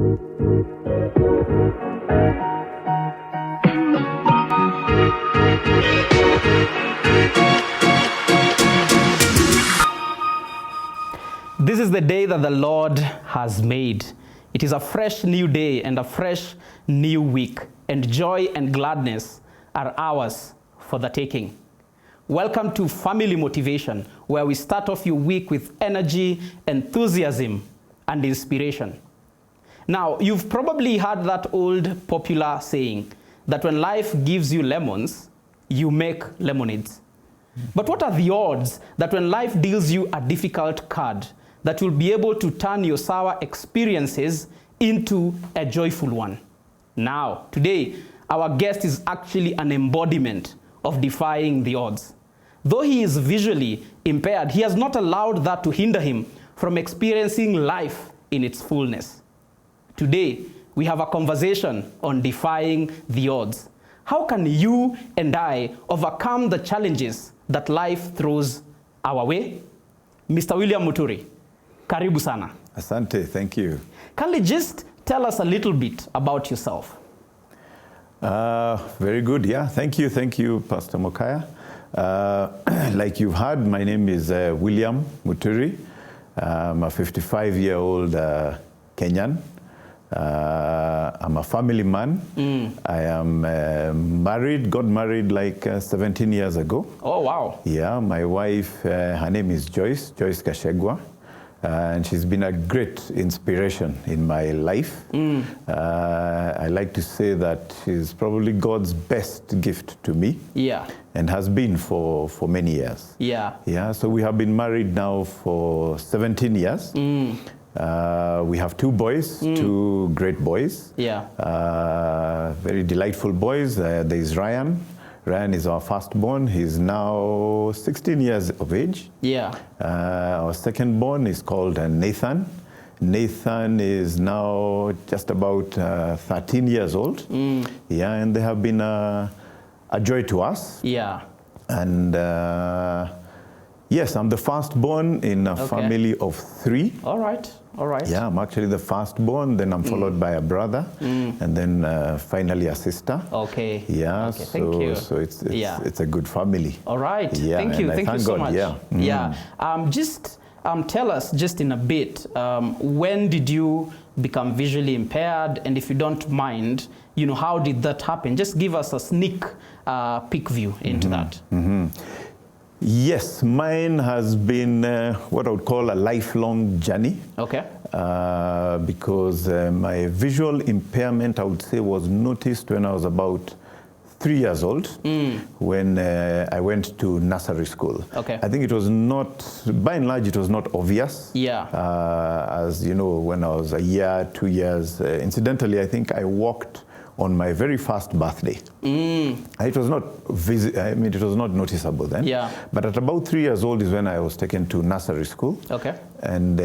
This is the day that the Lord has made. It is a fresh new day and a fresh new week, and joy and gladness are ours for the taking. Welcome to Family Motivation, where we start off your week with energy, enthusiasm, and inspiration. Now, you've probably heard that old popular saying that when life gives you lemons, you make lemonades. But what are the odds that when life deals you a difficult card, that you'll be able to turn your sour experiences into a joyful one? Now, today, our guest is actually an embodiment of defying the odds. Though he is visually impaired, he has not allowed that to hinder him from experiencing life in its fullness. Today, we have a conversation on defying the odds. How can you and I overcome the challenges that life throws our way? Mr. William Muturi, karibu sana. Asante, thank you. Kindly just tell us a little bit about yourself. Very good, yeah. Thank you, Pastor Mokaya. Like you've heard, my name is William Muturi. I'm a 55-year-old Kenyan. I'm a family man. I am married, got married like 17 years ago. Oh, wow. Yeah, my wife, her name is Joyce Kashegwa. And she's been a great inspiration in my life. I like to say that she's probably God's best gift to me. Yeah. And has been for many years. Yeah. Yeah, so we have been married now for 17 years. We have two boys, two great boys. Yeah. Very delightful boys. There is Ryan. Ryan is our firstborn. He's now 16 years of age. Yeah. Our secondborn is called Nathan. Nathan is now just about 13 years old. Yeah, and they have been a joy to us. Yeah. And yes, I'm the firstborn in a family of three. All right. All right. Yeah, I'm actually the firstborn, then I'm followed by a brother, and then finally a sister. Okay. Yeah, okay, thank you. So it's a good family. All right. Yeah, thank you so much. Yeah. Yeah. Just tell us just in a bit, when did you become visually impaired? And if you don't mind, how did that happen? Just give us a sneak peek view into that. Yes, mine has been what I would call a lifelong journey. Okay. Because my visual impairment, I would say, was noticed when I was about 3 years old, when I went to nursery school. Okay. I think it was not, by and large, it was not obvious. Yeah. As you know, when I was a year, 2 years, incidentally, I think I walked on my very first birthday. It was not it was not noticeable then. Yeah. But at about 3 years old is when I was taken to nursery school. Okay. And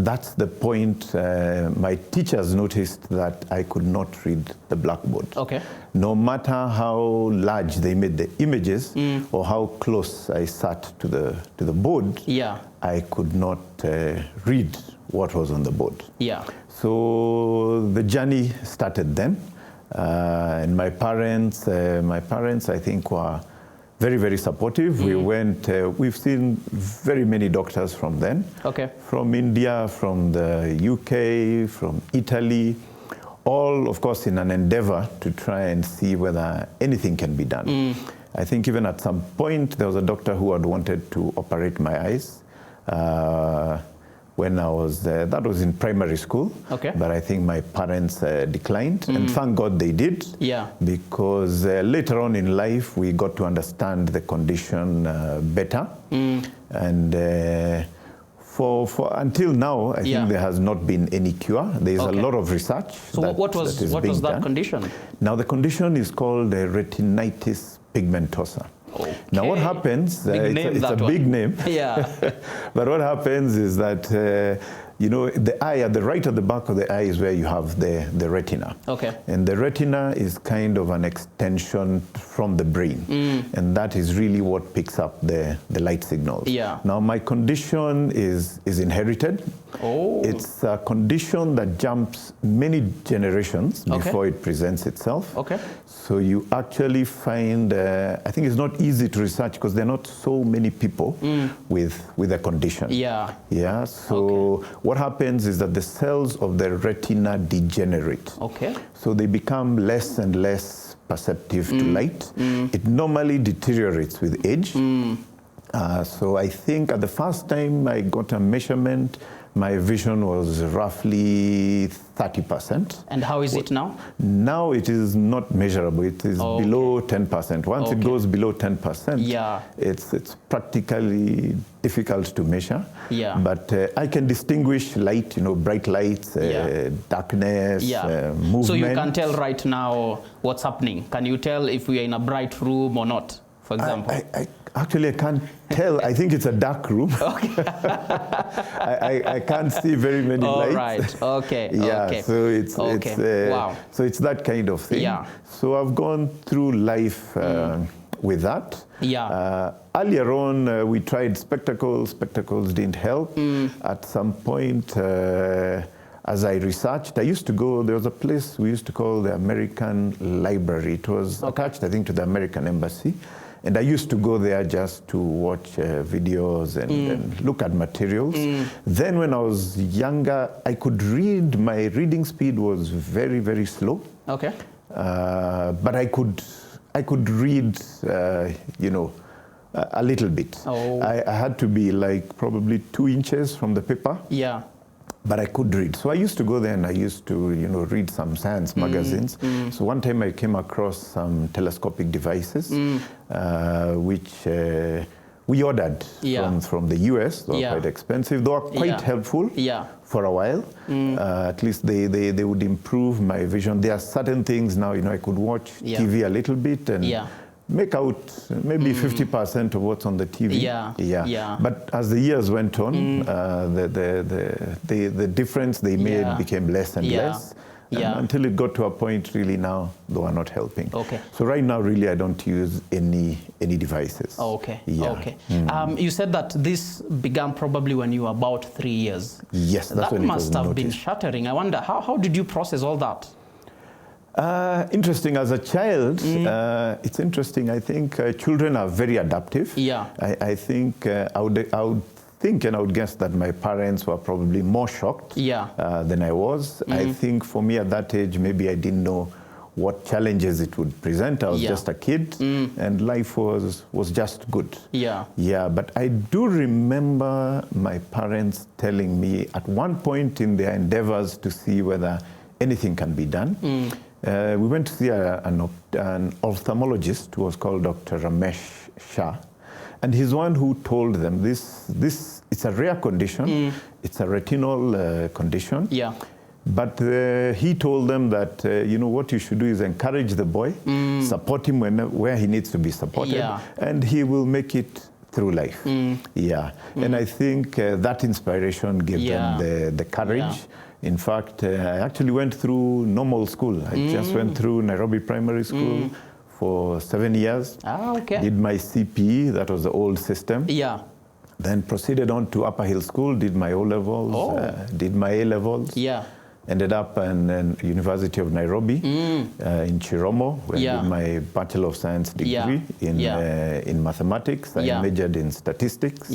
that's the point my teachers noticed that I could not read the blackboard. Okay. No matter how large they made the images or how close I sat to the board, yeah, I could not read what was on the board. Yeah. So the journey started then. And my parents, I think, were very, very supportive. We went, we've seen very many doctors from then. Okay. From India, from the UK, from Italy, all, of course, in an endeavor to try and see whether anything can be done. I think even at some point, there was a doctor who had wanted to operate my eyes. When I was that was in primary school. Okay. But I think my parents declined, and thank God they did. Yeah. Because later on in life, we got to understand the condition better. And for until now, I think there has not been any cure. There is a lot of research. So what was that condition? Now the condition is called retinitis pigmentosa. Okay. Now what happens, it's a big name, yeah. But what happens is that, the eye, at the right at the back of the eye is where you have the retina. Okay. And the retina is kind of an extension from the brain. And that is really what picks up the light signals. Yeah. Now my condition is inherited. Oh. It's a condition that jumps many generations before it presents itself. Okay. So you actually find, I think it's not easy to research because there are not so many people with a condition. Yeah. Yeah. So what happens is that the cells of the retina degenerate. Okay. So they become less and less perceptive to light. It normally deteriorates with age. So I think at the first time I got a measurement, my vision was roughly 30%. And how is it now? Now it is not measurable. It is below 10%. Once it goes below 10%, it's practically difficult to measure. Yeah. But I can distinguish light, bright lights, darkness, movement. So you can tell right now what's happening. Can you tell if we are in a bright room or not, for example? Actually, I can't tell. I think it's a dark room. Okay. I can't see very many lights. Right. Okay. Yeah. Okay. So it's wow. So it's that kind of thing. Yeah. So I've gone through life with that. Yeah. Earlier on, we tried spectacles. Spectacles didn't help. At some point, as I researched, I used to go. There was a place we used to call the American Library. It was attached, I think, to the American Embassy. And I used to go there just to watch videos and look at materials. Then when I was younger, I could read. My reading speed was very, very slow. Okay. But I could read, a little bit. Oh. I had to be like probably 2 inches from the paper. Yeah. But I could read. So I used to go there and I used to, read some science magazines. So one time I came across some telescopic devices, which we ordered from the US. They were quite expensive. They were quite helpful for a while. At least they would improve my vision. There are certain things now, I could watch TV a little bit and make out maybe 50% of what's on the TV. Yeah. But as the years went on, the difference they made became less and less. Until it got to a point really now they are not helping. Okay. So right now really I don't use any devices. Okay. Yeah. Okay. You said that this began probably when you were about 3 years. Yes, that's when it was That must have been shattering. I wonder how did you process all that? Interesting. As a child, it's interesting. I think children are very adaptive. Yeah. I think I would think and I would guess that my parents were probably more shocked than I was. I think for me at that age, maybe I didn't know what challenges it would present. I was just a kid and life was just good. Yeah, but I do remember my parents telling me at one point in their endeavors to see whether anything can be done. We went to see an ophthalmologist who was called Dr. Ramesh Shah. And he's one who told them this it's a rare condition. It's a retinal condition. Yeah. But he told them that, what you should do is encourage the boy, support him where he needs to be supported, and he will make it through life. And I think that inspiration gave them the courage. In fact, I actually went through normal school. I just went through Nairobi Primary School for 7 years. Did my CPE, that was the old system. Then proceeded on to Upper Hill School, did my O-levels, did my A-levels. Ended up in University of Nairobi in Chiromo, where I did my Bachelor of Science degree in mathematics. I majored in statistics.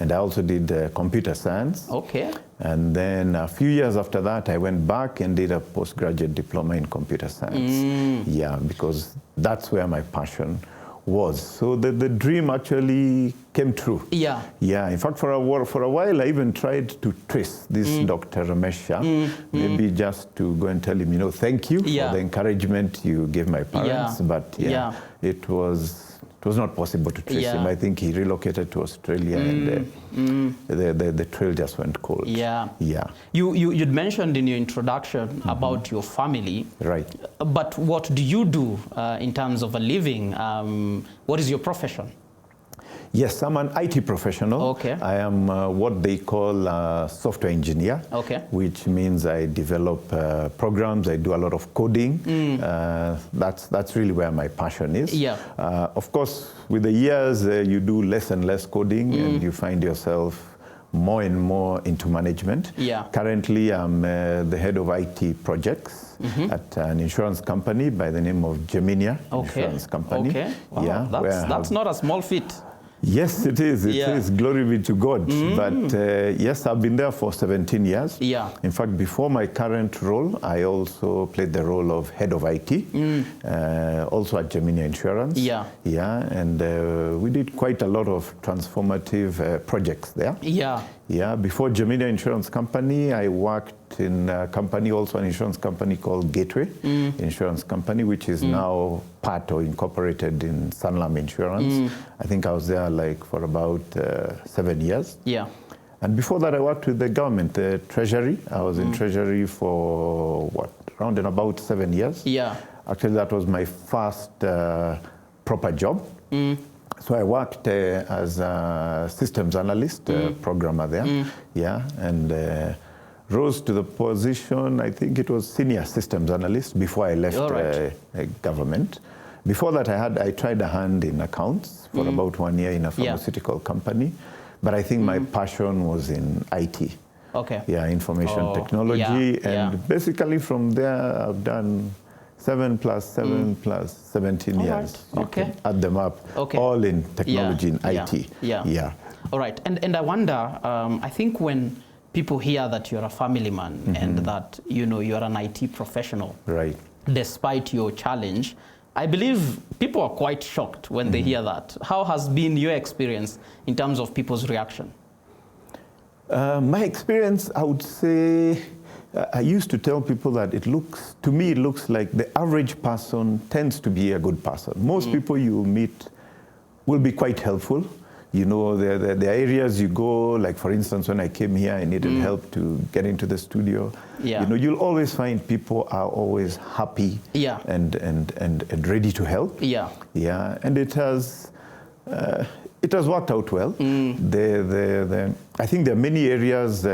And I also did computer science. And then a few years after that, I went back and did a postgraduate diploma in computer science. Because that's where my passion was. So the dream actually came true. In fact, for a while, I even tried to trace this Dr. Ramesh Shah, maybe just to go and tell him, thank you for the encouragement you gave my parents. But it was not possible to trace him. I think he relocated to Australia and the trail just went cold. You'd mentioned in your introduction about your family. Right. But what do you do in terms of a living? What is your profession? Yes, I'm an IT professional. I am what they call a software engineer, which means I develop programs, I do a lot of coding. That's really where my passion is. Of course, with the years, you do less and less coding and you find yourself more and more into management. Yeah. Currently, I'm the head of IT projects at an insurance company by the name of Geminia Insurance Company. Okay. Wow. Yeah, that's not a small feat. Yes, it is. It is. Glory be to God. But yes, I've been there for 17 years. Yeah. In fact, before my current role, I also played the role of head of IT, also at Geminia Insurance. Yeah. Yeah, and we did quite a lot of transformative projects there. Yeah. Yeah, before Geminia Insurance Company, I worked in a company, also an insurance company called Gateway Insurance Company, which is now part or incorporated in Sanlam Insurance. I think I was there like for about 7 years. Yeah. And before that, I worked with the government, the Treasury. I was in Treasury for, around and about 7 years. Yeah. Actually, that was my first proper job. So I worked as a systems analyst, programmer there, yeah, and rose to the position, I think it was senior systems analyst before I left government. Before that, I tried a hand in accounts for about 1 year in a pharmaceutical company, but I think my passion was in IT. Okay. Yeah, information technology, and basically from there I've done 7 plus 7 plus 17 years. Right. You can add them up, all in technology, in IT. Yeah. All right. And I wonder, I think when people hear that you're a family man and that, you're an IT professional, right, despite your challenge, I believe people are quite shocked when they hear that. How has been your experience in terms of people's reaction? My experience, I would say, I used to tell people that to me, it looks like the average person tends to be a good person. Most people you meet will be quite helpful. The areas you go, like for instance, when I came here, I needed help to get into the studio. Yeah. You'll always find people are always happy and ready to help. Yeah. Yeah. And it has worked out well. I think there are many areas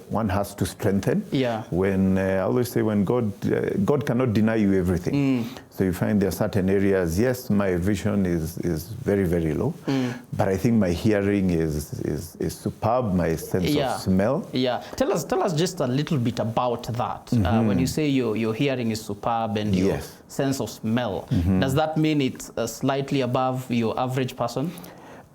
one has to strengthen. Yeah. I always say when God cannot deny you everything. So you find there are certain areas, yes, my vision is very, very low, but I think my hearing is superb, my sense of smell. Yeah. Tell us just a little bit about that. When you say your hearing is superb and your sense of smell, does that mean it's slightly above your average person?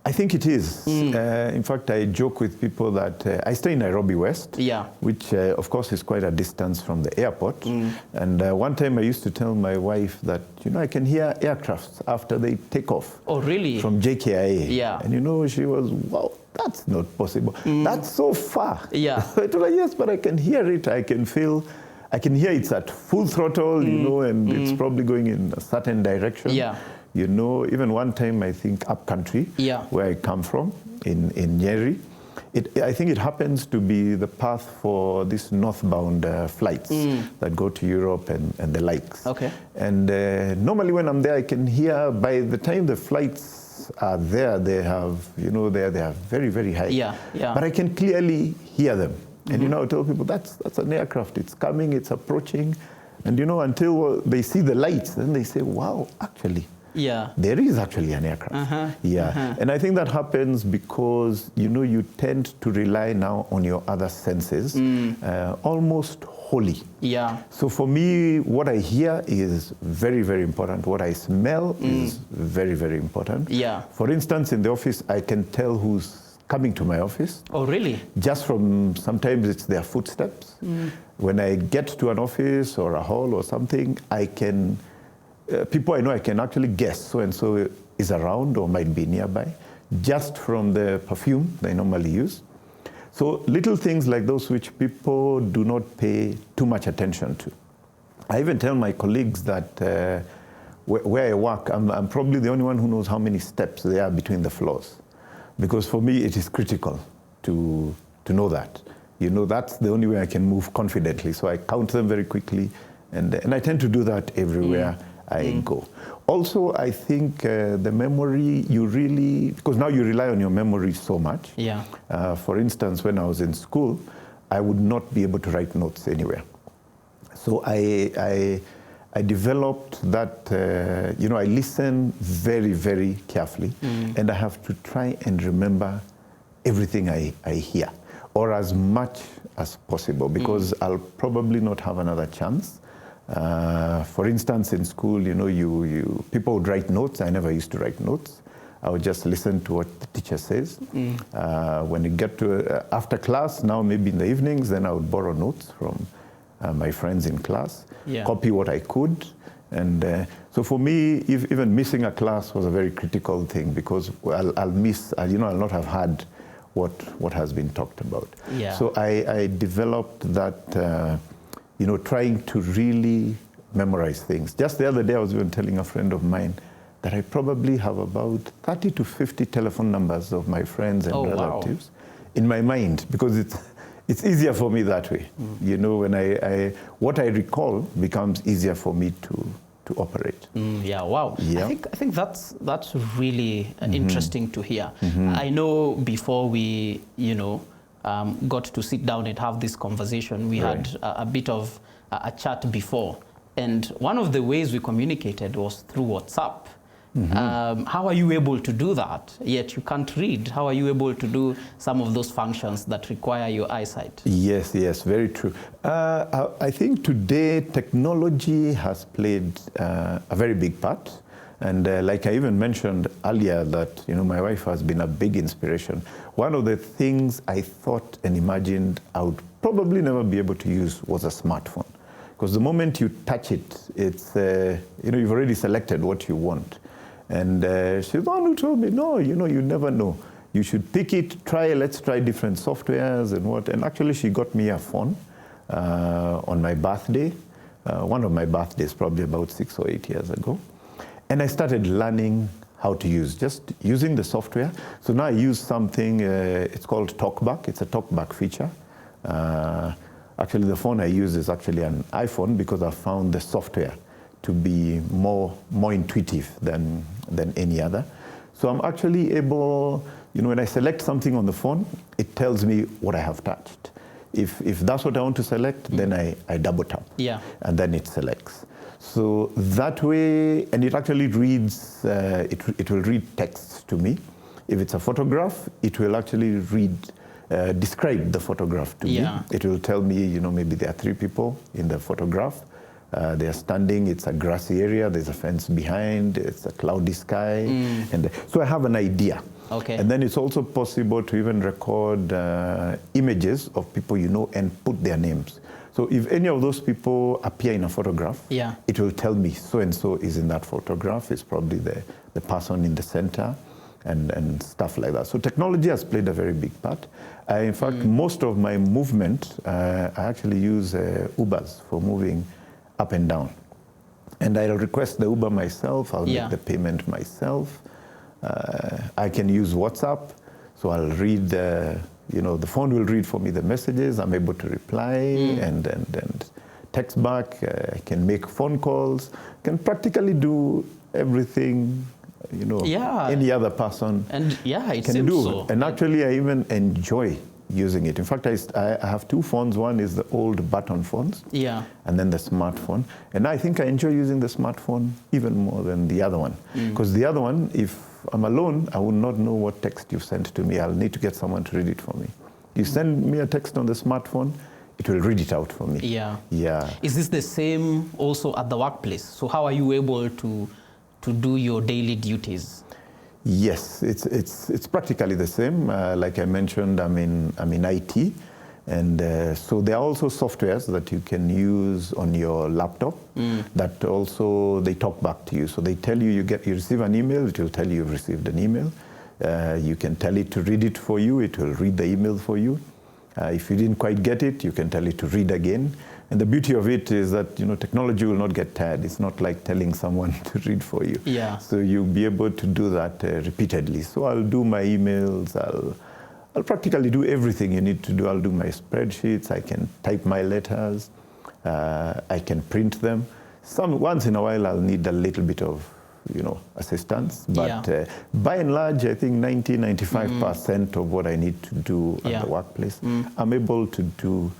I think it is. In fact, I joke with people that I stay in Nairobi West, which of course is quite a distance from the airport. And one time I used to tell my wife that, I can hear aircrafts after they take off. Oh, really? From JKIA. Yeah. And she was, wow, that's not possible. That's so far. Yeah. I told her, yes, but I can hear it. I can hear it's at full throttle, and it's probably going in a certain direction. Yeah. Even one time, I think, upcountry, where I come from, in Nyeri, I think it happens to be the path for these northbound flights that go to Europe and the likes. Okay. And normally when I'm there, I can hear, by the time the flights are there, they have, they are very, very high. Yeah, yeah. But I can clearly hear them. And, I tell people, that's an aircraft. It's coming, it's approaching. And, until they see the lights, then they say, wow, actually. Yeah. There is actually an aircraft. And I think that happens because, you tend to rely now on your other senses, almost wholly. Yeah. So for me, what I hear is very, very important. What I smell is very, very important. Yeah. For instance, in the office, I can tell who's coming to my office. Oh, really? Just from, sometimes it's their footsteps. When I get to an office or a hall or something, I can... people I know, I can actually guess so-and-so is around or might be nearby, just from the perfume they normally use. So little things like those which people do not pay too much attention to. I even tell my colleagues that where I work, I'm probably the only one who knows how many steps there are between the floors. Because for me, it is critical to know that. That's the only way I can move confidently. So I count them very quickly, and I tend to do that everywhere I go. Also, I think the memory, because now you rely on your memory so much. Yeah. For instance, when I was in school, I would not be able to write notes anywhere. So I developed that, I listen very, very carefully, and I have to try and remember everything I hear. or as much as possible, because I'll probably not have another chance. For instance, in school, people would write notes. I never used to write notes. I would just listen to what the teacher says. When you get to after class, now maybe in the evenings, then I would borrow notes from my friends in class, copy what I could. And so for me, even missing a class was a very critical thing, because I'll miss, I'll not have had what has been talked about. So I developed that, trying to really memorize things. Just the other day, I was even telling a friend of mine that I probably have about 30 to 50 telephone numbers of my friends and relatives in my mind, because it's easier for me that way. When what I recall becomes easier for me to operate. I think that's really interesting to hear. I know before we got to sit down and have this conversation, we had a bit of a chat before, and one of the ways we communicated was through WhatsApp. How are you able to do that? Yet you can't read. How are you able to do some of those functions that require your eyesight? Yes, very true. I think today technology has played a very big part. And like I even mentioned earlier that, my wife has been a big inspiration. One of the things I thought and imagined I would probably never be able to use was a smartphone. Because the moment you touch it, it's, you've already selected what you want. And she's the one who told me, no, you never know. You should pick it, let's try different softwares and what. And actually, she got me a phone on my birthday, one of my birthdays, probably about 6 or 8 years ago. And I started learning how to just using the software. So now I use something, it's called TalkBack. It's a TalkBack feature. Actually, the phone I use is actually an iPhone, because I found the software to be more intuitive than any other. So I'm actually able, when I select something on the phone, it tells me what I have touched. If that's what I want to select, then I double tap. And then it selects. So that way, and it actually reads, it will read texts to me. If it's a photograph, it will actually describe the photograph to me. It will tell me, maybe there are 3 people in the photograph. They are standing, it's a grassy area, there's a fence behind, it's a cloudy sky. And so I have an idea. And then it's also possible to even record images of people and put their names. So if any of those people appear in a photograph, it will tell me so-and-so is in that photograph. It's probably the person in the center and stuff like that. So technology has played a very big part. In fact, most of my movement, I actually use Ubers for moving up and down. And I'll request the Uber myself, I'll make the payment myself. I can use WhatsApp, so I'll read, the phone will read for me the messages, I'm able to reply and text back, I can make phone calls, can practically do everything, any other person can do. So. And actually I even enjoy using it. In fact, I have 2 phones. One is the old button phones, and then the smartphone. And I think I enjoy using the smartphone even more than the other one. Because the other one, if I'm alone, I will not know what text you've sent to me. I'll need to get someone to read it for me. You send me a text on the smartphone, it will read it out for me. Is this the same also at the workplace? So how are you able to do your daily duties? Yes, it's practically the same. Like I mentioned, I'm in IT, and so there are also softwares that you can use on your laptop that also they talk back to you. So they tell you you receive an email, it will tell you you've received an email. You can tell it to read it for you, it will read the email for you. If you didn't quite get it, you can tell it to read again. And the beauty of it is that technology will not get tired. It's not like telling someone to read for you. So you'll be able to do that repeatedly. So I'll do my emails. I'll practically do everything you need to do. I'll do my spreadsheets. I can type my letters. I can print them. Once in a while, I'll need a little bit of assistance. But by and large, I think 90–95% of what I need to do at the workplace, I'm able to do.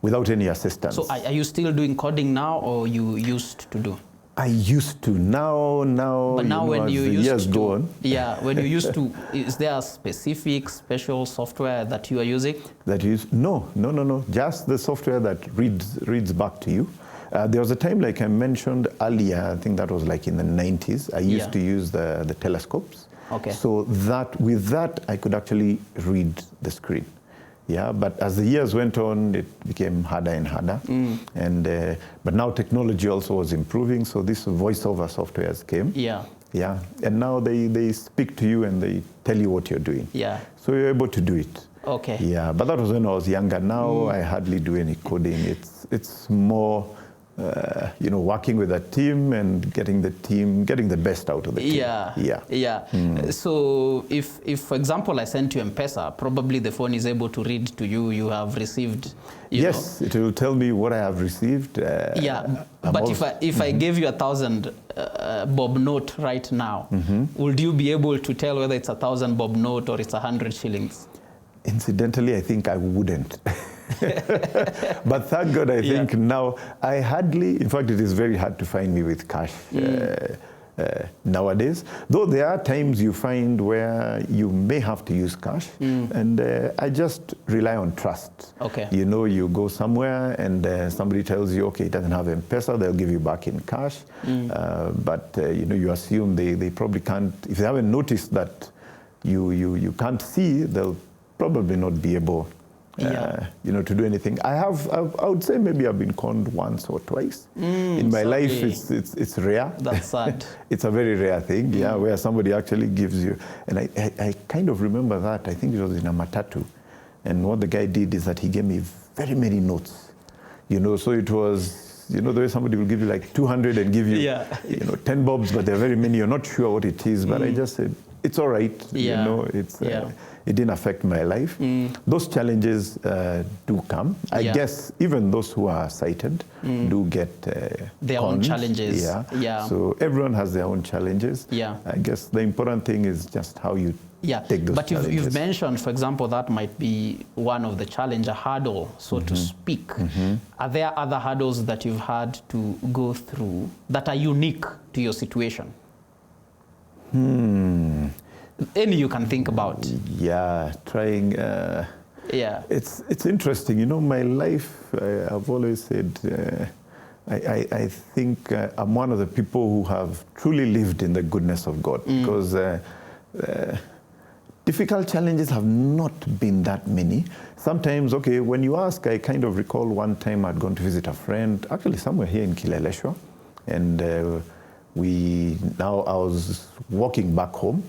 without any assistance. So are you still doing coding now, or you used to do? I used to. Now, but now when you used go on. Yeah, when you used to, is there a specific special software that you are using? No. Just the software that reads back to you. There was a time, like I mentioned earlier, I think that was like in the 90s, I used to use the telescopes. Okay. So with that, I could actually read the screen. Yeah, but as the years went on, it became harder and harder. But now technology also was improving, so these voiceover softwares came. Yeah. Yeah, and now they speak to you and they tell you what you're doing. Yeah. So you're able to do it. Okay. Yeah, but that was when I was younger. Now I hardly do any coding. It's more working with a team and getting the best out of the team. Yeah. So if for example, I sent you M-Pesa, probably the phone is able to read to you, you have received, Yes, it will tell me what I have received. But if I gave you 1,000 bob note right now, would you be able to tell whether it's 1,000 bob note or it's 100 shillings? Incidentally, I think I wouldn't. But thank God, I think now in fact, it is very hard to find me with cash nowadays. Though there are times you find where you may have to use cash, and I just rely on trust. Okay. You go somewhere and somebody tells you, okay, it doesn't have M-Pesa, they'll give you back in cash. But you assume they probably can't, if they haven't noticed that you can't see, they'll probably not be able to do anything. I would say maybe I've been conned once or twice. In my life, it's rare. That's sad. It's a very rare thing, where somebody actually gives you. And I kind of remember that. I think it was in a matatu. And what the guy did is that he gave me very many notes. So it was, the way somebody will give you like 200 and give you, 10 bobs, but there are very many. You're not sure what it is. But I just said, it's all right. It didn't affect my life. Those challenges do come. I guess even those who are sighted do get their own challenges. So everyone has their own challenges. I guess the important thing is just how you take those challenges. But you've mentioned, for example, that might be one of the challenge, a hurdle, so to speak. Are there other hurdles that you've had to go through that are unique to your situation? Any you can think about. Trying. It's interesting. My life, I've always said, I think I'm one of the people who have truly lived in the goodness of God, because difficult challenges have not been that many. Sometimes, when you ask, I kind of recall one time I'd gone to visit a friend, actually somewhere here in Kileleshwa, and I was walking back home,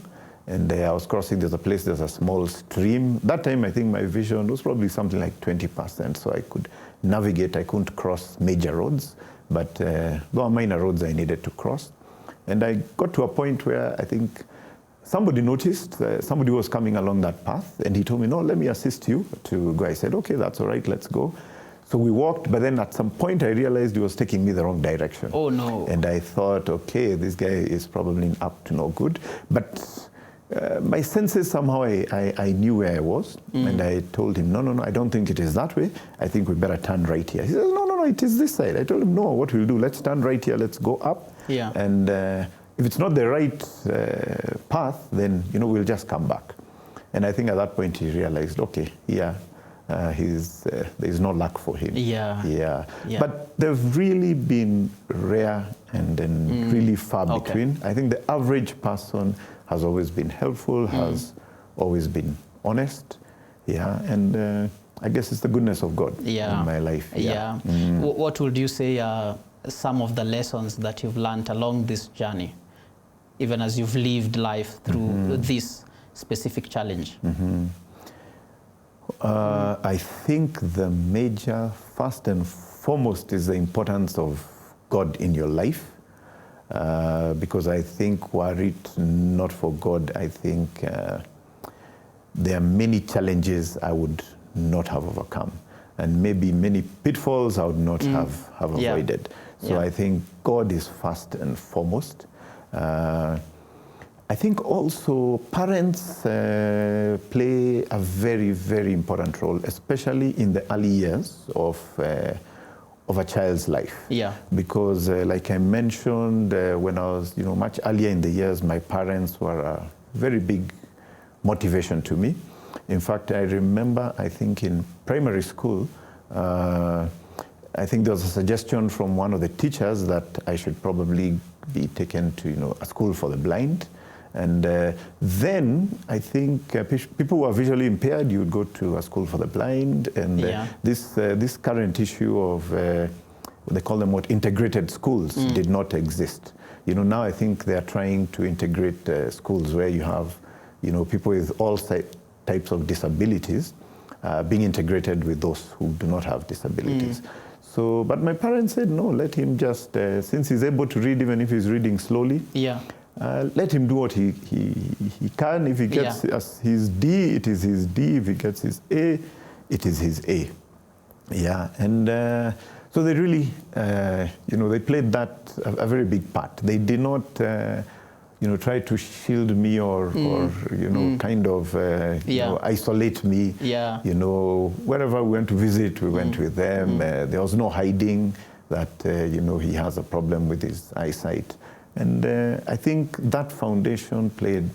and I was crossing, there's a small stream. That time, I think my vision was probably something like 20%, so I could navigate. I couldn't cross major roads, but there were minor roads I needed to cross. And I got to a point where I think somebody noticed, somebody was coming along that path, and he told me, no, let me assist you to go. I said, okay, that's all right, let's go. So we walked, but then at some point I realized he was taking me the wrong direction. Oh, no. And I thought, okay, this guy is probably up to no good. But my senses, somehow I knew where I was, and I told him, no, I don't think it is that way. I think we better turn right here. He says, no, it is this side. I told him, no, what we'll do, let's turn right here, let's go up. And if it's not the right path, then, we'll just come back. And I think at that point he realized, okay, there's no luck for him. But they've really been rare and then really far between. I think the average person has always been helpful, has always been honest, and I guess it's the goodness of God in my life. What would you say are some of the lessons that you've learned along this journey, even as you've lived life through this specific challenge? I think the major, first and foremost, is the importance of God in your life. Because I think were it not for God, I think there are many challenges I would not have overcome, and maybe many pitfalls I would not have avoided. So I think God is first and foremost. I think also parents play a very, very important role, especially in the early years of a child's life. Yeah. Because like I mentioned, when I was, much earlier in the years, my parents were a very big motivation to me. In fact, I remember, I think in primary school, I think there was a suggestion from one of the teachers that I should probably be taken to, a school for the blind. And then I think people who are visually impaired, you would go to a school for the blind. And this current issue of, they call them integrated schools, did not exist. Now I think they are trying to integrate schools where you have, people with all types of disabilities being integrated with those who do not have disabilities. So, but my parents said, no, let him just, since he's able to read, even if he's reading slowly, let him do what he can. If he gets his D, it is his D. If he gets his A, it is his A. Yeah, and so they really, they played that a very big part. They did not, try to shield me or kind of, isolate me. Yeah. Wherever we went to visit, we went with them. There was no hiding that, he has a problem with his eyesight. And I think that foundation played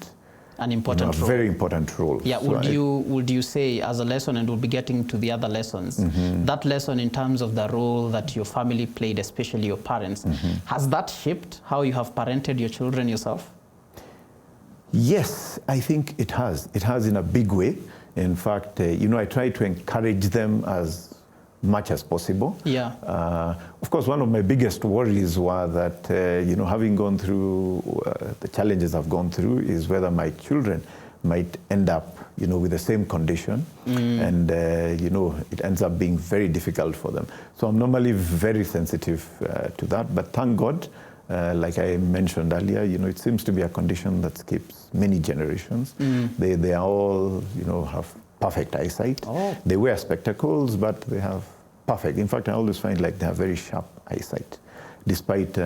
an important role. Very important role. Yeah, so would you say as a lesson, and we'll be getting to the other lessons, that lesson in terms of the role that your family played, especially your parents, has that shaped how you have parented your children yourself? Yes, I think it has. It has in a big way. In fact, I try to encourage them as much as possible. Yeah. Of course, one of my biggest worries was that, having gone through the challenges I've gone through, is whether my children might end up, with the same condition, and it ends up being very difficult for them. So I'm normally very sensitive to that. But thank God, like I mentioned earlier, it seems to be a condition that skips many generations. They are all, have perfect eyesight. Oh. They wear spectacles, but they have perfect. In fact, I always find like they have very sharp eyesight, despite,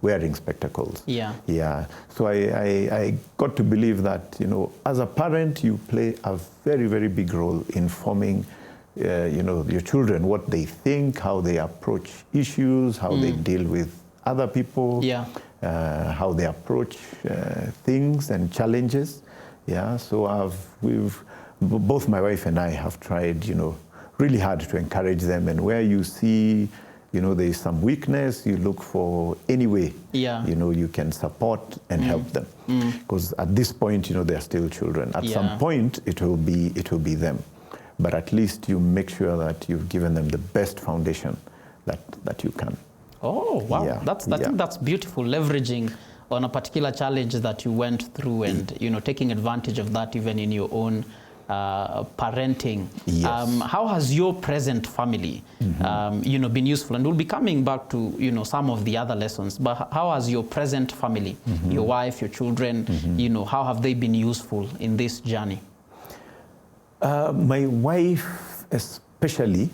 wearing spectacles. Yeah. Yeah. So I got to believe that, as a parent, you play a very, very big role in forming, your children, what they think, how they approach issues, how they deal with other people, how they approach things and challenges. Yeah. So both my wife and I have tried, really hard to encourage them. And where you see, there is some weakness, you look for any way, you can support and help them. Because at this point, they are still children. At some point, it will be them. But at least you make sure that you've given them the best foundation that you can. Oh, wow. Yeah. I think that's beautiful, leveraging on a particular challenge that you went through and, taking advantage of that even in your own parenting. Yes. How has your present family, been useful? And we'll be coming back to, some of the other lessons, but how has your present family, your wife, your children, how have they been useful in this journey? My wife especially,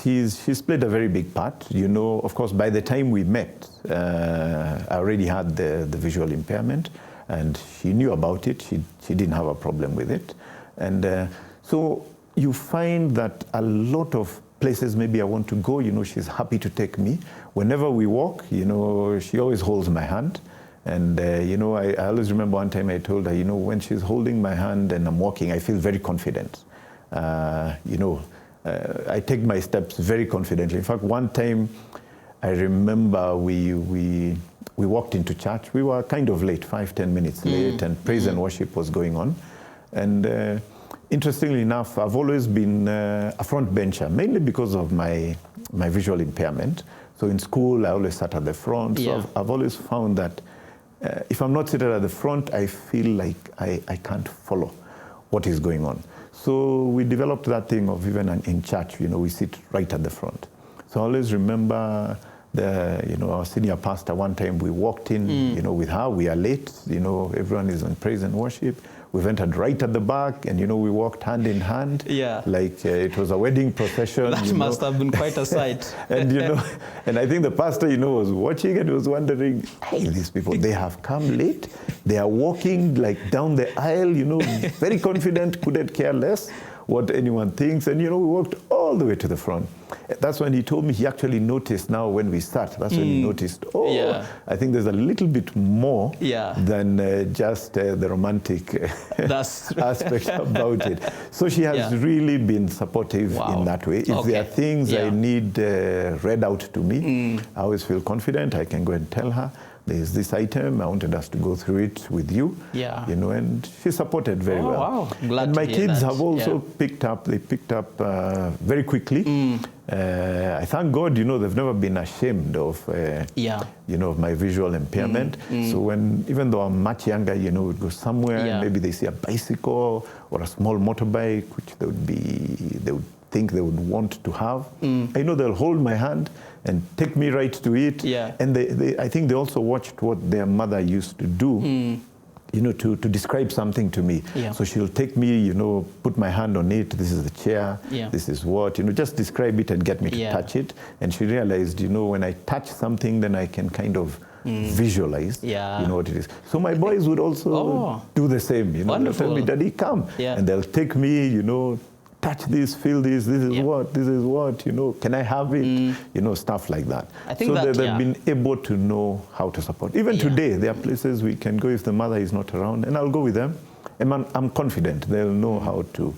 she's played a very big part. Of course, by the time we met, I already had the visual impairment, and she knew about it. She didn't have a problem with it. And so you find that a lot of places maybe I want to go, she's happy to take me. Whenever we walk, she always holds my hand. And, I always remember one time I told her, when she's holding my hand and I'm walking, I feel very confident. I take my steps very confidently. In fact, one time I remember we walked into church. We were kind of late, 5-10 minutes late, and praise and worship was going on. And interestingly enough, I've always been a front bencher, mainly because of my visual impairment. So in school, I always sat at the front. So I've always found that if I'm not seated at the front, I feel like I can't follow what is going on. So we developed that thing of even in church, we sit right at the front. So I always remember our senior pastor, one time we walked in, with her, we are late, everyone is on praise and worship. We've entered right at the back, and we walked hand in hand, like it was a wedding procession. That must have been quite a sight. And and I think the pastor, was watching and was wondering, hey, these people, they have come late. They are walking like down the aisle, very confident, couldn't care less what anyone thinks. And, we walked all the way to the front. That's when he told me he actually noticed now when we start. That's when he noticed, I think there's a little bit more than just the romantic aspect about it. So she has really been supportive in that way. If there are things I need read out to me, I always feel confident. I can go and tell her, there's this item, I wanted us to go through it with you. And she supported very well. Wow. Glad and my to hear kids that. have also picked up very quickly. I thank God, they've never been ashamed of, of my visual impairment. So even though I'm much younger, we'd go somewhere, and maybe they see a bicycle or a small motorbike, which they would think they would want to have. I know they'll hold my hand and take me right to it. And I think they also watched what their mother used to do, to describe something to me. So she'll take me, put my hand on it. This is the chair. This is what, just describe it and get me to touch it. And she realized, when I touch something, then I can kind of visualize, what it is. So my boys would also do the same. They'll tell me, Daddy, come. And they'll take me, touch this, feel this, this is what, can I have it? Stuff like that. I think so they've been able to know how to support. Even today, there are places we can go if the mother is not around, and I'll go with them. And I'm confident they'll know how to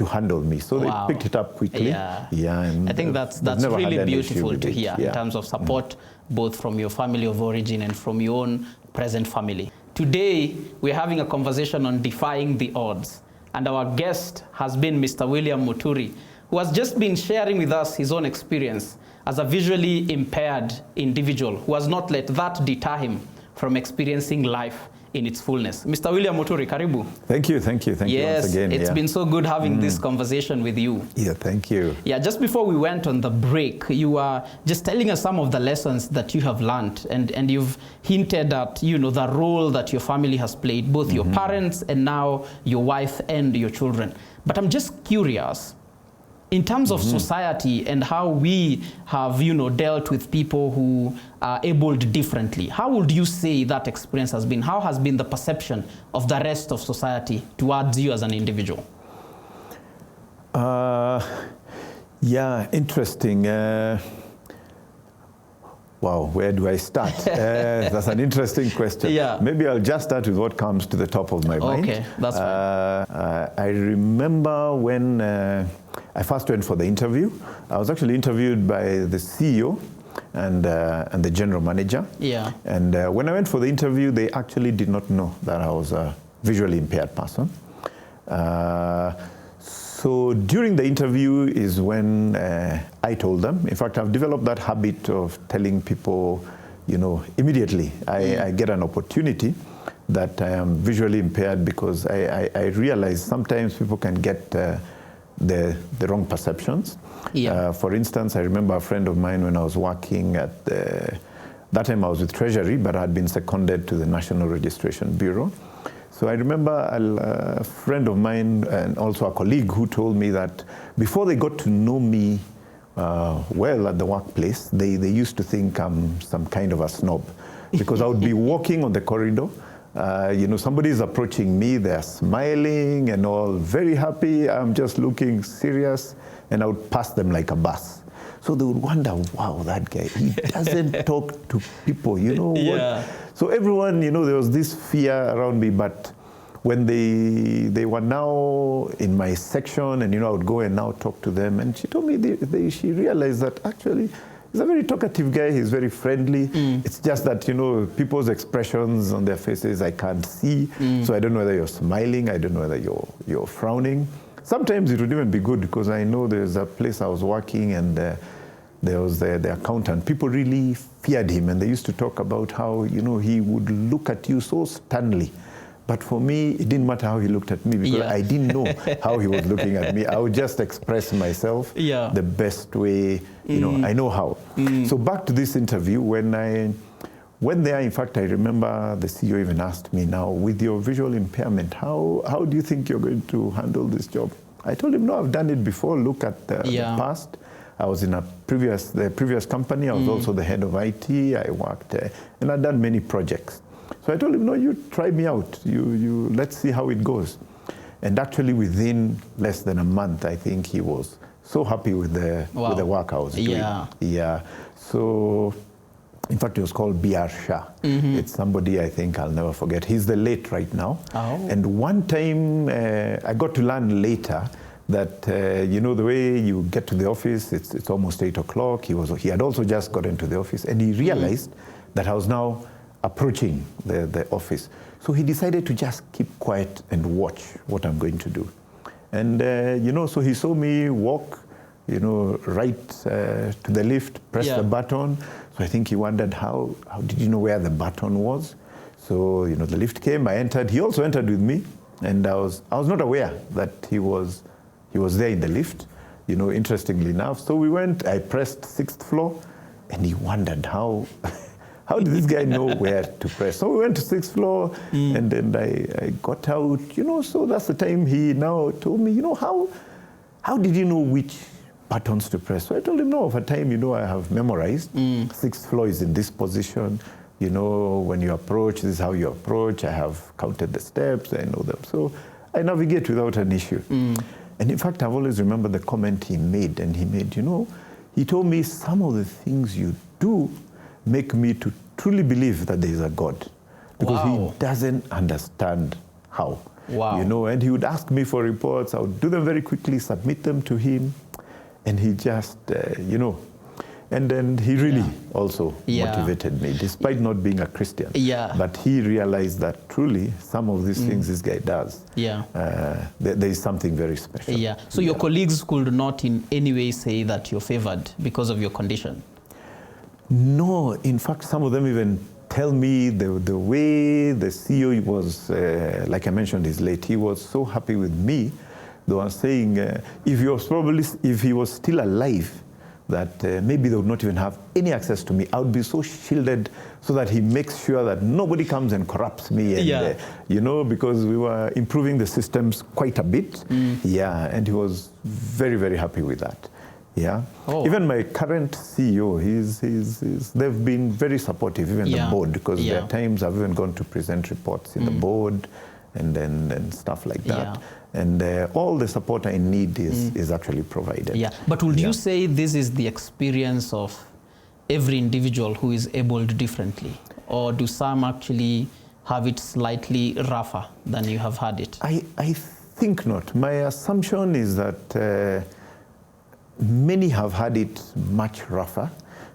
handle me. So they picked it up quickly. And I think that's really beautiful to hear in terms of support, both from your family of origin and from your own present family. Today, we're having a conversation on defying the odds. And our guest has been Mr. William Muturi, who has just been sharing with us his own experience as a visually impaired individual who has not let that deter him from experiencing life in its fullness. Mr. William Muturi, karibu. Thank you once again. Yes, it's been so good having this conversation with you. Yeah, thank you. Yeah, just before we went on the break, you were just telling us some of the lessons that you have learned, and you've hinted at, the role that your family has played, both your parents and now your wife and your children. But I'm just curious, in terms of society and how we have, dealt with people who are abled differently, how would you say that experience has been? How has been the perception of the rest of society towards you as an individual? Interesting. Wow, where do I start? That's an interesting question. Maybe I'll just start with what comes to the top of my mind. Okay, that's fine. I remember when I first went for the interview. I was actually interviewed by the CEO and the general manager. And when I went for the interview, they actually did not know that I was a visually impaired person. So during the interview is when I told them. In fact, I've developed that habit of telling people, immediately I get an opportunity that I am visually impaired, because I realize sometimes people can get the wrong perceptions. For instance, I remember a friend of mine when I was working at that time I was with Treasury, but I had been seconded to the National Registration Bureau. So I remember a friend of mine and also a colleague who told me that before they got to know me well at the workplace, they used to think I'm some kind of a snob, because I would be walking on the corridor, somebody is approaching me, they're smiling and all very happy, I'm just looking serious, and I would pass them like a bus. So they would wonder, wow, that guy, he doesn't talk to people, what? So everyone, there was this fear around me, but when they were now in my section, and I would go and now talk to them, and she told me she realized that actually he's a very talkative guy, he's very friendly. It's just that, people's expressions on their faces I can't see, so I don't know whether you're smiling, I don't know whether you're frowning. Sometimes it would even be good, because I know there's a place I was working, and there was the accountant. People really feared him, and they used to talk about how, he would look at you so sternly. But for me, it didn't matter how he looked at me, because I didn't know how he was looking at me. I would just express myself the best way, I know how. So back to this interview, when I went there, in fact, I remember the CEO even asked me, now, with your visual impairment, how do you think you're going to handle this job? I told him, no, I've done it before. Look at the past. I was in the previous company. I was also the head of IT. I worked and I'd done many projects. So I told him, no, you try me out. You let's see how it goes. And actually within less than a month, I think he was so happy with the work I was doing. Yeah. So, in fact, it was called B.R. Shah. It's somebody I think I'll never forget. He's the late right now. And one time, I got to learn later that, you know, the way you get to the office, it's almost 8 o'clock. He had also just got into the office, and he realized that I was now approaching the office. So he decided to just keep quiet and watch what I'm going to do. And, you know, so he saw me walk, you know, right to the lift, press the button. So I think he wondered, how did you know where the button was? So, you know, the lift came, I entered. He also entered with me. And I was not aware that he was there in the lift, you know, interestingly enough. So we went, I pressed 6th floor, and he wondered how did this guy know where to press? So we went to 6th floor, and then I got out, you know, so that's the time he now told me, you know, how did you know which buttons to press? So I told him, no, over time, you know, I have memorized. 6th floor is in this position. You know, when you approach, this is how you approach. I have counted the steps, I know them. So I navigate without an issue. And in fact, I've always remembered the comment he made, you know, he told me some of the things you do make me to truly believe that there is a God, because he doesn't understand how. You know, and he would ask me for reports. I would do them very quickly, submit them to him, and he just, you know, and then he really also motivated me, despite not being a Christian. But he realized that truly some of these things this guy does, there is something very special. So your colleagues could not in any way say that you're favored because of your condition? No, in fact, some of them even tell me the way the CEO was, like I mentioned, is late. He was so happy with me. They were saying if he was still alive, that maybe they would not even have any access to me. I would be so shielded so that he makes sure that nobody comes and corrupts me. And, you know, because we were improving the systems quite a bit. And he was very, very happy with that. Even my current CEO, they've been very supportive, even the board, because there are times I've even gone to present reports in the board and stuff like that. And all the support I need is actually provided. But would you say this is the experience of every individual who is abled differently? Or do some actually have it slightly rougher than you have had it? I think not. My assumption is that many have had it much rougher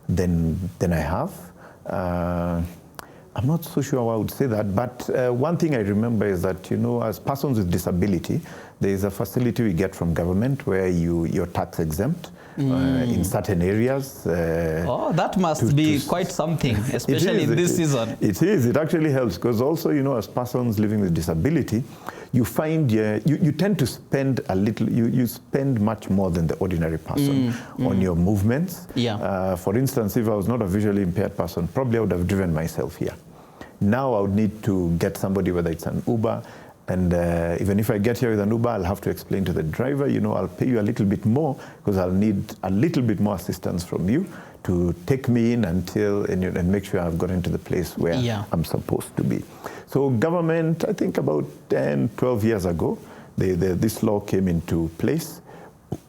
than I have. I'm not so sure I would say that, but one thing I remember is that, you know, as persons with disability, there is a facility we get from government where you're tax exempt in certain areas. That must be quite something, especially in this season. It is. It actually helps, because also, you know, as persons living with disability, you find you tend to spend a little, you spend much more than the ordinary person on your movements. For instance, if I was not a visually impaired person, probably I would have driven myself here. Now I would need to get somebody, whether it's an Uber, and even if I get here with an Uber, I'll have to explain to the driver, you know, I'll pay you a little bit more because I'll need a little bit more assistance from you to take me in and make sure I've gotten to the place where I'm supposed to be. So government, I think about 10, 12 years ago, this law came into place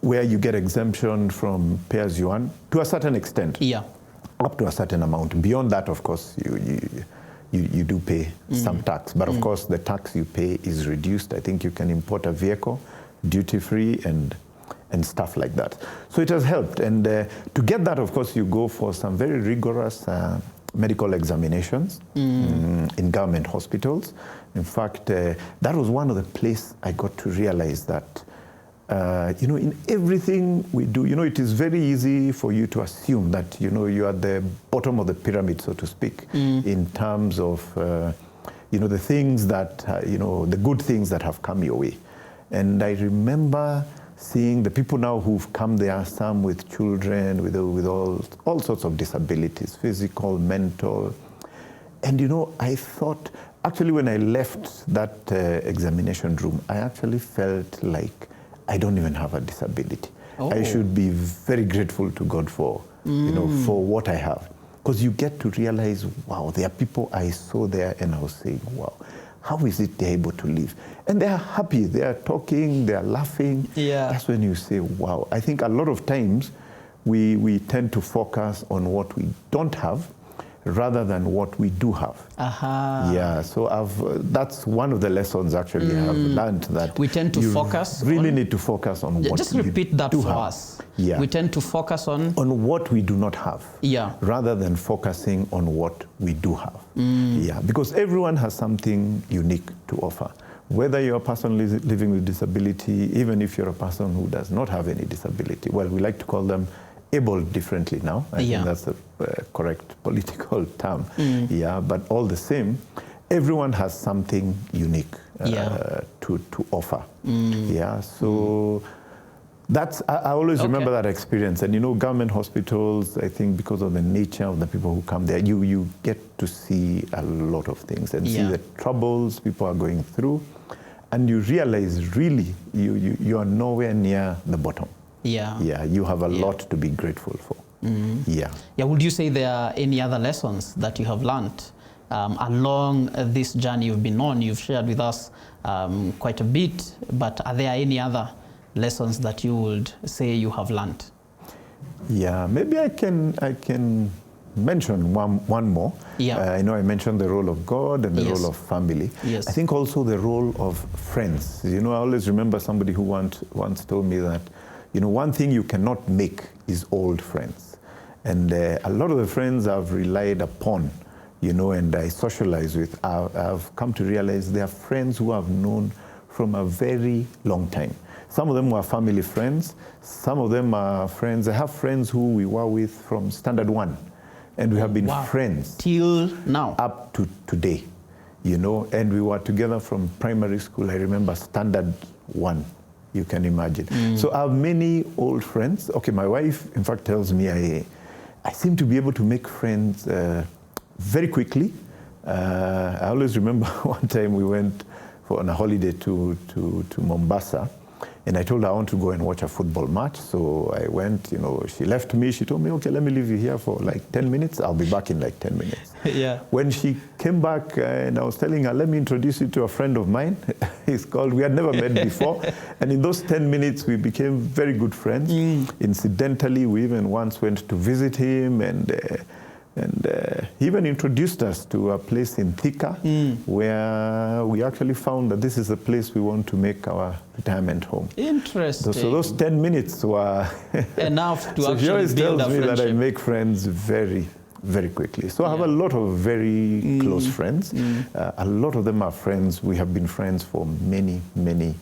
where you get exemption from pay as you earn to a certain extent, up to a certain amount. Beyond that, of course, you do pay some tax, but of course the tax you pay is reduced. I think you can import a vehicle duty-free and stuff like that. So it has helped, and to get that, of course, you go for some very rigorous medical examinations in government hospitals. In fact, that was one of the places I got to realize that you know, in everything we do, you know, it is very easy for you to assume that, you know, you are at the bottom of the pyramid, so to speak, in terms of, you know, the things that, you know, the good things that have come your way. And I remember seeing the people now who've come there, some with children, with all sorts of disabilities, physical, mental. And, you know, I thought, actually, when I left that examination room, I actually felt like I don't even have a disability. I should be very grateful to God for, you know, for what I have. Because you get to realize, wow, there are people I saw there and I was saying, wow, how is it they're able to live? And they're happy, they're talking, they're laughing. Yeah. That's when you say, wow. I think a lot of times we tend to focus on what we don't have rather than what we do have. Yeah, so that's one of the lessons actually I have learned, that we tend to focus really need to focus on what just repeat that for us. Yeah. We tend to focus on what we do not have, rather than focusing on what we do have. Yeah, because everyone has something unique to offer. Whether you're a person living with disability, even if you're a person who does not have any disability, well, we like to call them able differently now. I think that's the correct political term. Yeah, but all the same, everyone has something unique to offer. Yeah, so that's, I always remember that experience. And you know, government hospitals, I think because of the nature of the people who come there, you get to see a lot of things and see the troubles people are going through. And you realize really you are nowhere near the bottom. Yeah, you have a lot to be grateful for. Yeah. Would you say there are any other lessons that you have learned along this journey you've been on? You've shared with us quite a bit, but are there any other lessons that you would say you have learned? Yeah, maybe I can mention one more. I know I mentioned the role of God and the role of family. I think also the role of friends. You know, I always remember somebody who once told me that, you know, one thing you cannot make is old friends. And a lot of the friends I've relied upon, you know, and I socialize with, I've come to realize they are friends who I've known from a very long time. Some of them were family friends. Some of them are friends. I have friends who we were with from Standard 1. And we have been friends. Till now? Up to today, you know. And we were together from primary school. I remember Standard 1. You can imagine. So I have many old friends. Okay, my wife, in fact, tells me I seem to be able to make friends very quickly. I always remember one time we went on a holiday to Mombasa, and I told her I want to go and watch a football match. So I went, you know, she left me. She told me, okay, let me leave you here for like 10 minutes. I'll be back in like 10 minutes. When she came back and I was telling her, let me introduce you to a friend of mine. He's called, we had never met before. And in those 10 minutes, we became very good friends. Incidentally, we even once went to visit him, and he even introduced us to a place in Thika, where we actually found that this is the place we want to make our retirement home. Interesting. So those 10 minutes were enough to actually build a friendship. So she always tells me that I make friends very, very quickly. So I have a lot of very close friends. A lot of them are friends. We have been friends for many, many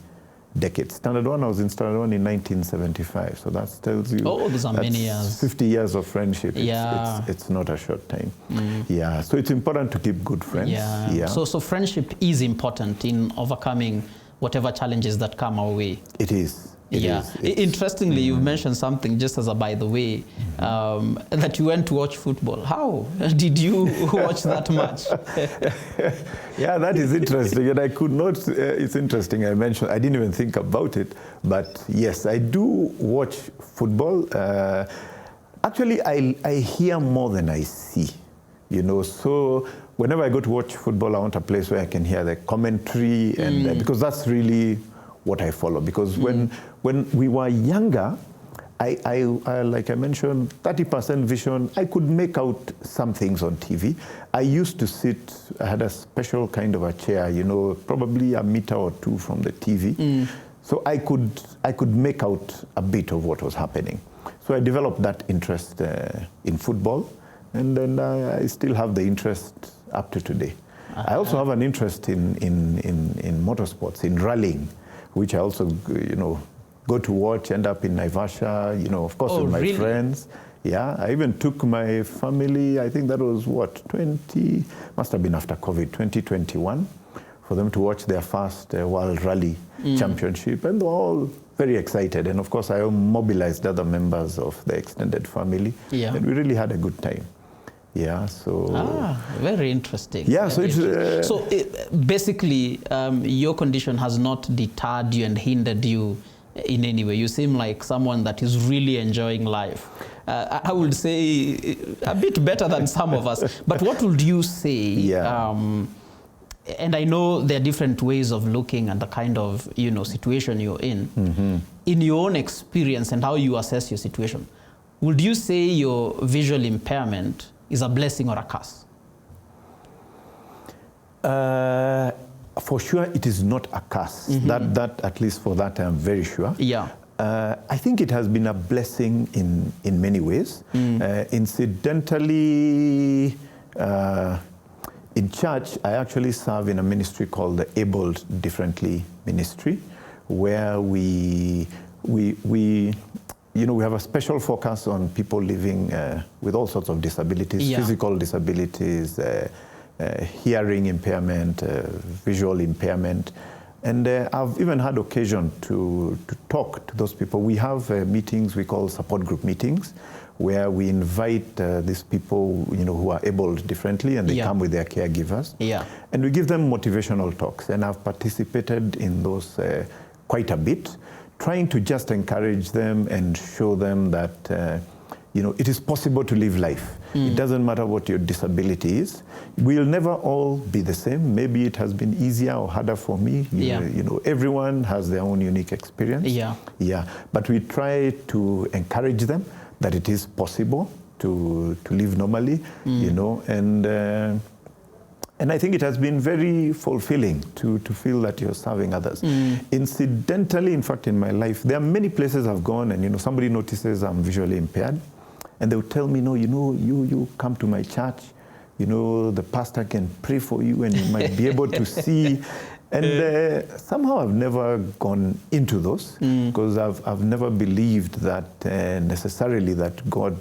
decades. Standard 1, I was in Standard 1 in 1975. So that tells you those are many years. 50 years of friendship. It's not a short time. Yeah, so it's important to keep good friends. So friendship is important in overcoming whatever challenges that come our way. It is. Interestingly, you've mentioned something, just as a by the way, that you went to watch football. How did you watch that match? Yeah, that is interesting, and I could not. It's interesting. I mentioned I didn't even think about it, but yes, I do watch football. Actually, I hear more than I see. You know, so whenever I go to watch football, I want a place where I can hear the commentary, and because that's really what I follow. Because when we were younger, I like I mentioned, 30% vision, I could make out some things on TV. I used to sit, I had a special kind of a chair, you know, probably a meter or two from the TV. So I could make out a bit of what was happening. So I developed that interest in football, and then I still have the interest up to today. I also have an interest in motorsports, in rallying, which I also, you know, go to watch, end up in Naivasha, you know, of course with my friends. Yeah, I even took my family, I think that was what, must have been after COVID, 2021, for them to watch their first World Rally Championship, and they're all very excited. And of course I mobilized other members of the extended family, and we really had a good time. Yeah, so... very interesting. Yeah, so it's... basically, your condition has not deterred you and hindered you in any way. You seem like someone that is really enjoying life. I would say a bit better than some of us. But what would you say and I know there are different ways of looking at the kind of, situation you're in. Mm-hmm. In your own experience and how you assess your situation, would you say your visual impairment is a blessing or a curse? For sure, it is not a curse. Mm-hmm. That at least for that, I'm very sure. Yeah. I think it has been a blessing in many ways. Incidentally, in church, I actually serve in a ministry called the Abled Differently Ministry, where we have a special focus on people living with all sorts of disabilities, physical disabilities, hearing impairment, visual impairment. And I've even had occasion to talk to those people. We have meetings we call support group meetings, where we invite these people, who are abled differently, and they come with their caregivers. Yeah. And we give them motivational talks. And I've participated in those quite a bit, trying to just encourage them and show them that, it is possible to live life. It doesn't matter what your disability is. We'll never all be the same. Maybe it has been easier or harder for me. Everyone has their own unique experience. Yeah. But we try to encourage them that it is possible to live normally, and I think it has been very fulfilling to feel that you're serving others. Incidentally, in fact, in my life, there are many places I've gone and, somebody notices I'm visually impaired, and they'll tell me, you come to my church, the pastor can pray for you and you might be able to see. And somehow I've never gone into those because I've never believed that necessarily that God,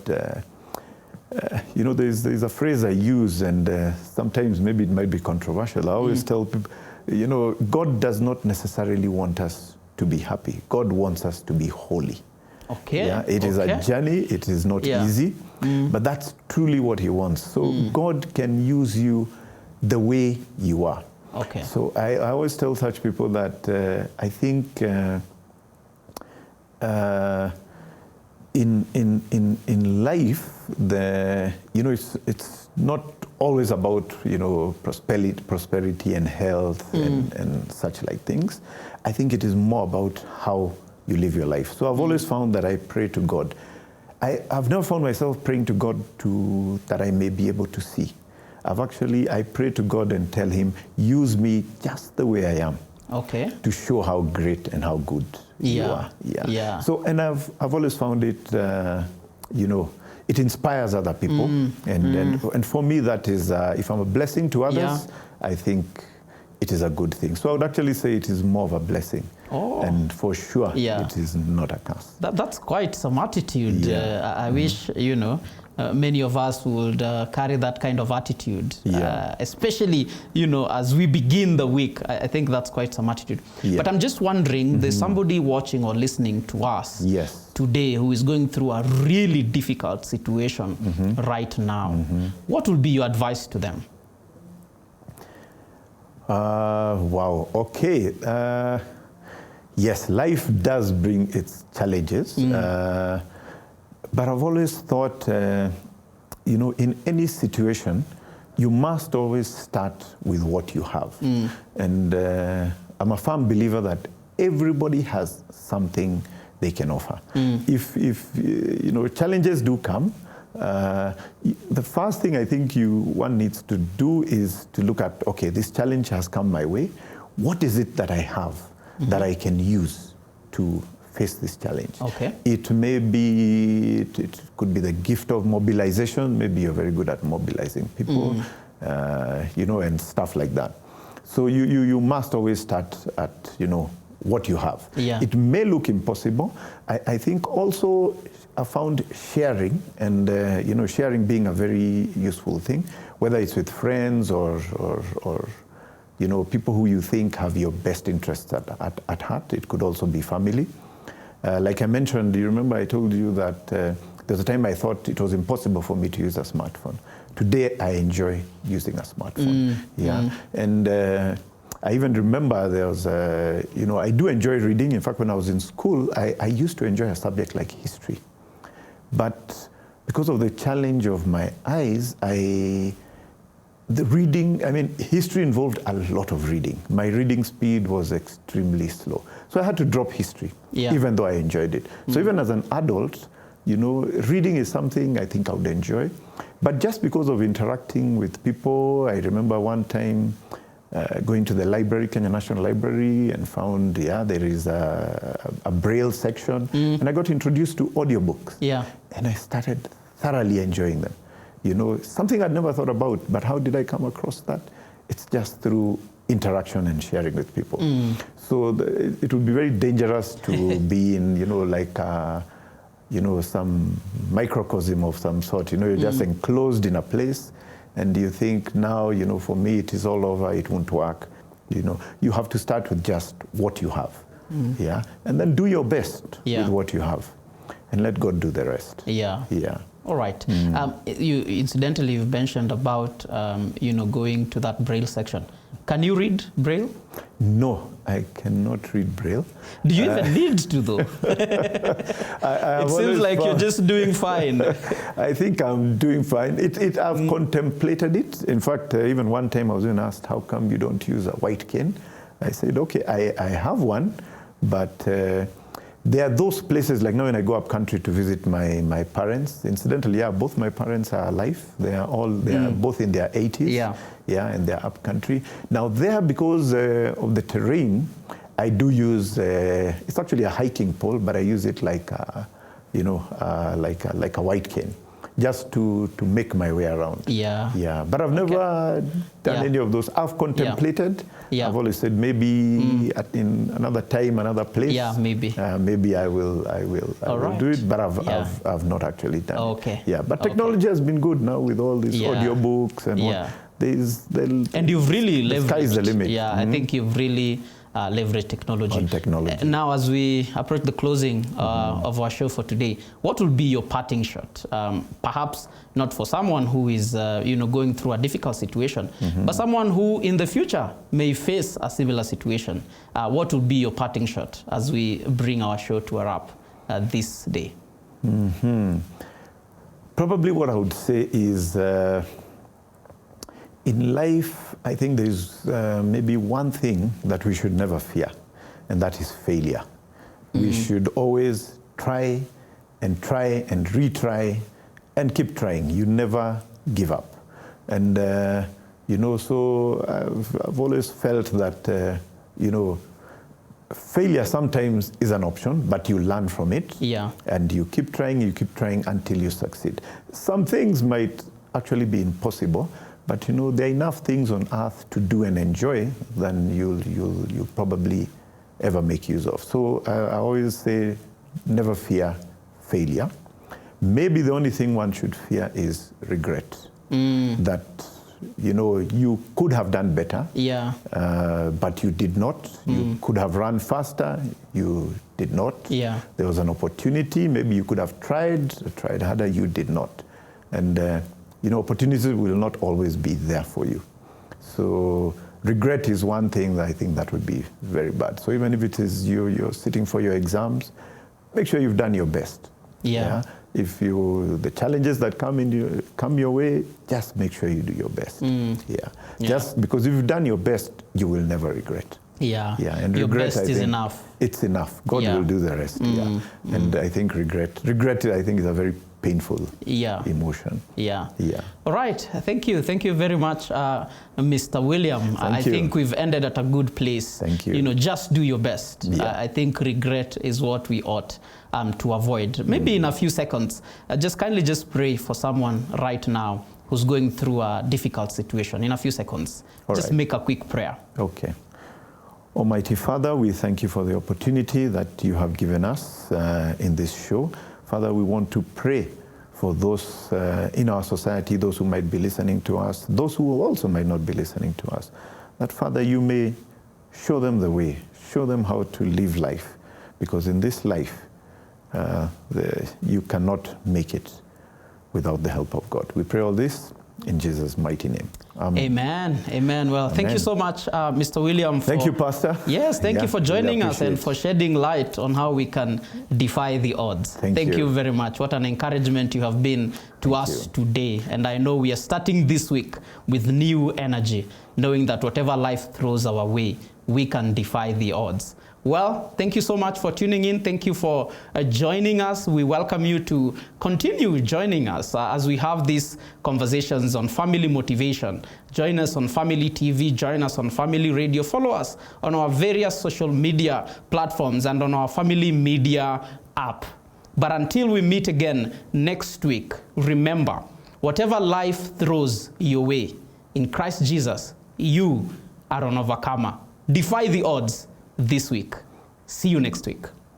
there's a phrase I use, and sometimes maybe it might be controversial. I always tell people, God does not necessarily want us to be happy. God wants us to be holy. Okay. Yeah, it is a journey. It is not easy, but that's truly what He wants. So God can use you the way you are. Okay. So I always tell such people that I think in life, it's not always about prosperity and health and such like things. I think it is more about how you live your life. So I've always found that I pray to God. I've never found myself praying to God that I may be able to see. I pray to God and tell Him, use me just the way I am. Okay. To show how great and how good you are. Yeah. So, and I've always found it, it inspires other people. And for me, that is, if I'm a blessing to others, I think it is a good thing. So I would actually say it is more of a blessing. Oh. And for sure, it is not a curse. That's quite some attitude. I wish, many of us would carry that kind of attitude, especially, as we begin the week. I think that's quite some attitude. But I'm just wondering, there's somebody watching or listening to us today who is going through a really difficult situation right now. What would be your advice to them? Wow. Okay. Yes, life does bring its challenges. But I've always thought, in any situation, you must always start with what you have. And I'm a firm believer that everybody has something they can offer. If challenges do come, the first thing I think one needs to do is to look at, okay, this challenge has come my way. What is it that I have that I can use to face this challenge? Okay. It may be, it could be the gift of mobilization. Maybe you're very good at mobilizing people, and stuff like that. So you must always start at, what you have. It may look impossible. I think also I found sharing and, sharing being a very useful thing, whether it's with friends or people who you think have your best interests at heart. It could also be family. Like I mentioned, do you remember I told you that there's a time I thought it was impossible for me to use a smartphone. Today, I enjoy using a smartphone. And I even remember there was, I do enjoy reading. In fact, when I was in school, I used to enjoy a subject like history. But because of the challenge of my eyes, the reading, I mean, history involved a lot of reading. My reading speed was extremely slow. So I had to drop history, even though I enjoyed it. So even as an adult, you know, reading is something I think I would enjoy. But just because of interacting with people, I remember one time going to the library, Kenya National Library, and found, there is a Braille section. And I got introduced to audiobooks. And I started thoroughly enjoying them. You know, something I'd never thought about, but how did I come across that? It's just through interaction and sharing with people. So it would be very dangerous to be in, you know, like, you know, some microcosm of some sort. You know, you're just enclosed in a place, and you think now, you know, for me, it is all over, it won't work. You know, you have to start with just what you have, and then do your best with what you have, and let God do the rest. All right. Incidentally, you've mentioned about, you know, going to that Braille section. Can you read Braille? No, I cannot read Braille. Do you even need to, though? It seems like you're just doing fine. I think I'm doing fine. I've contemplated it. In fact, even one time I was even asked, how come you don't use a white cane? I said, okay, I have one, but there are those places, like now when I go up country to visit my parents. Incidentally, both my parents are alive. They are both in their 80s. And they're up country. Now there, because of the terrain, I do use, it's actually a hiking pole, but I use it like, you know, like a white cane, just to make my way around. But I've never done any of those. I've contemplated. I've always said maybe in another time, another place. Maybe I will do it, but I've not actually done it. But technology has been good now with all these audiobooks and what. And you've really leveraged. The sky's the limit. I think you've really leverage technology. On technology. Now, as we approach the closing of our show for today, what will be your parting shot? Perhaps not for someone who is you know, going through a difficult situation, but someone who in the future may face a similar situation. What will be your parting shot as we bring our show to a wrap this day? Probably what I would say is, in life, I think there's maybe one thing that we should never fear, and that is failure. We should always try and retry and keep trying. You never give up. And, you know, so I've always felt that, you know, failure sometimes is an option, but you learn from it. And you keep trying until you succeed. Some things might actually be impossible, but you know, there are enough things on earth to do and enjoy than you'll probably ever make use of. So I always say, never fear failure. Maybe the only thing one should fear is regret. That, you know, you could have done better, but you did not. You could have run faster, you did not. There was an opportunity, maybe you could have tried harder, you did not. And you know, opportunities will not always be there for you. So regret is one thing that I think that would be very bad. So even if it is you're sitting for your exams, make sure you've done your best. If the challenges that come your way, just make sure you do your best. Just because if you've done your best, you will never regret. And your regret, best is enough. It's enough. God will do the rest. And I think regret, I think, is a very painful emotion. All right. Thank you very much, Mr. William. I think we've ended at a good place. Thank you. You know, just do your best. I think regret is what we ought to avoid. Maybe in a few seconds, just kindly pray for someone right now who's going through a difficult situation. In a few seconds, make a quick prayer. Okay. Almighty Father, we thank you for the opportunity that you have given us in this show. Father, we want to pray for those in our society, those who might be listening to us, those who also might not be listening to us, that, Father, you may show them the way, show them how to live life, because in this life, you cannot make it without the help of God. We pray all this In Jesus' mighty name. Amen. Amen. Well, thank you so much, Mr. William. Thank you, Pastor. Yes, thank you for joining us and for shedding light on how we can defy the odds. Thank you very much. What an encouragement you have been to us today. And I know we are starting this week with new energy, knowing that whatever life throws our way, we can defy the odds. Well, thank you so much for tuning in. Thank you for joining us. We welcome you to continue joining us as we have these conversations on family motivation. Join us on Family TV, join us on Family Radio. Follow us on our various social media platforms and on our Family Media app. But until we meet again next week, remember, whatever life throws your way, in Christ Jesus, you are an overcomer. Defy the odds this week. See you next week.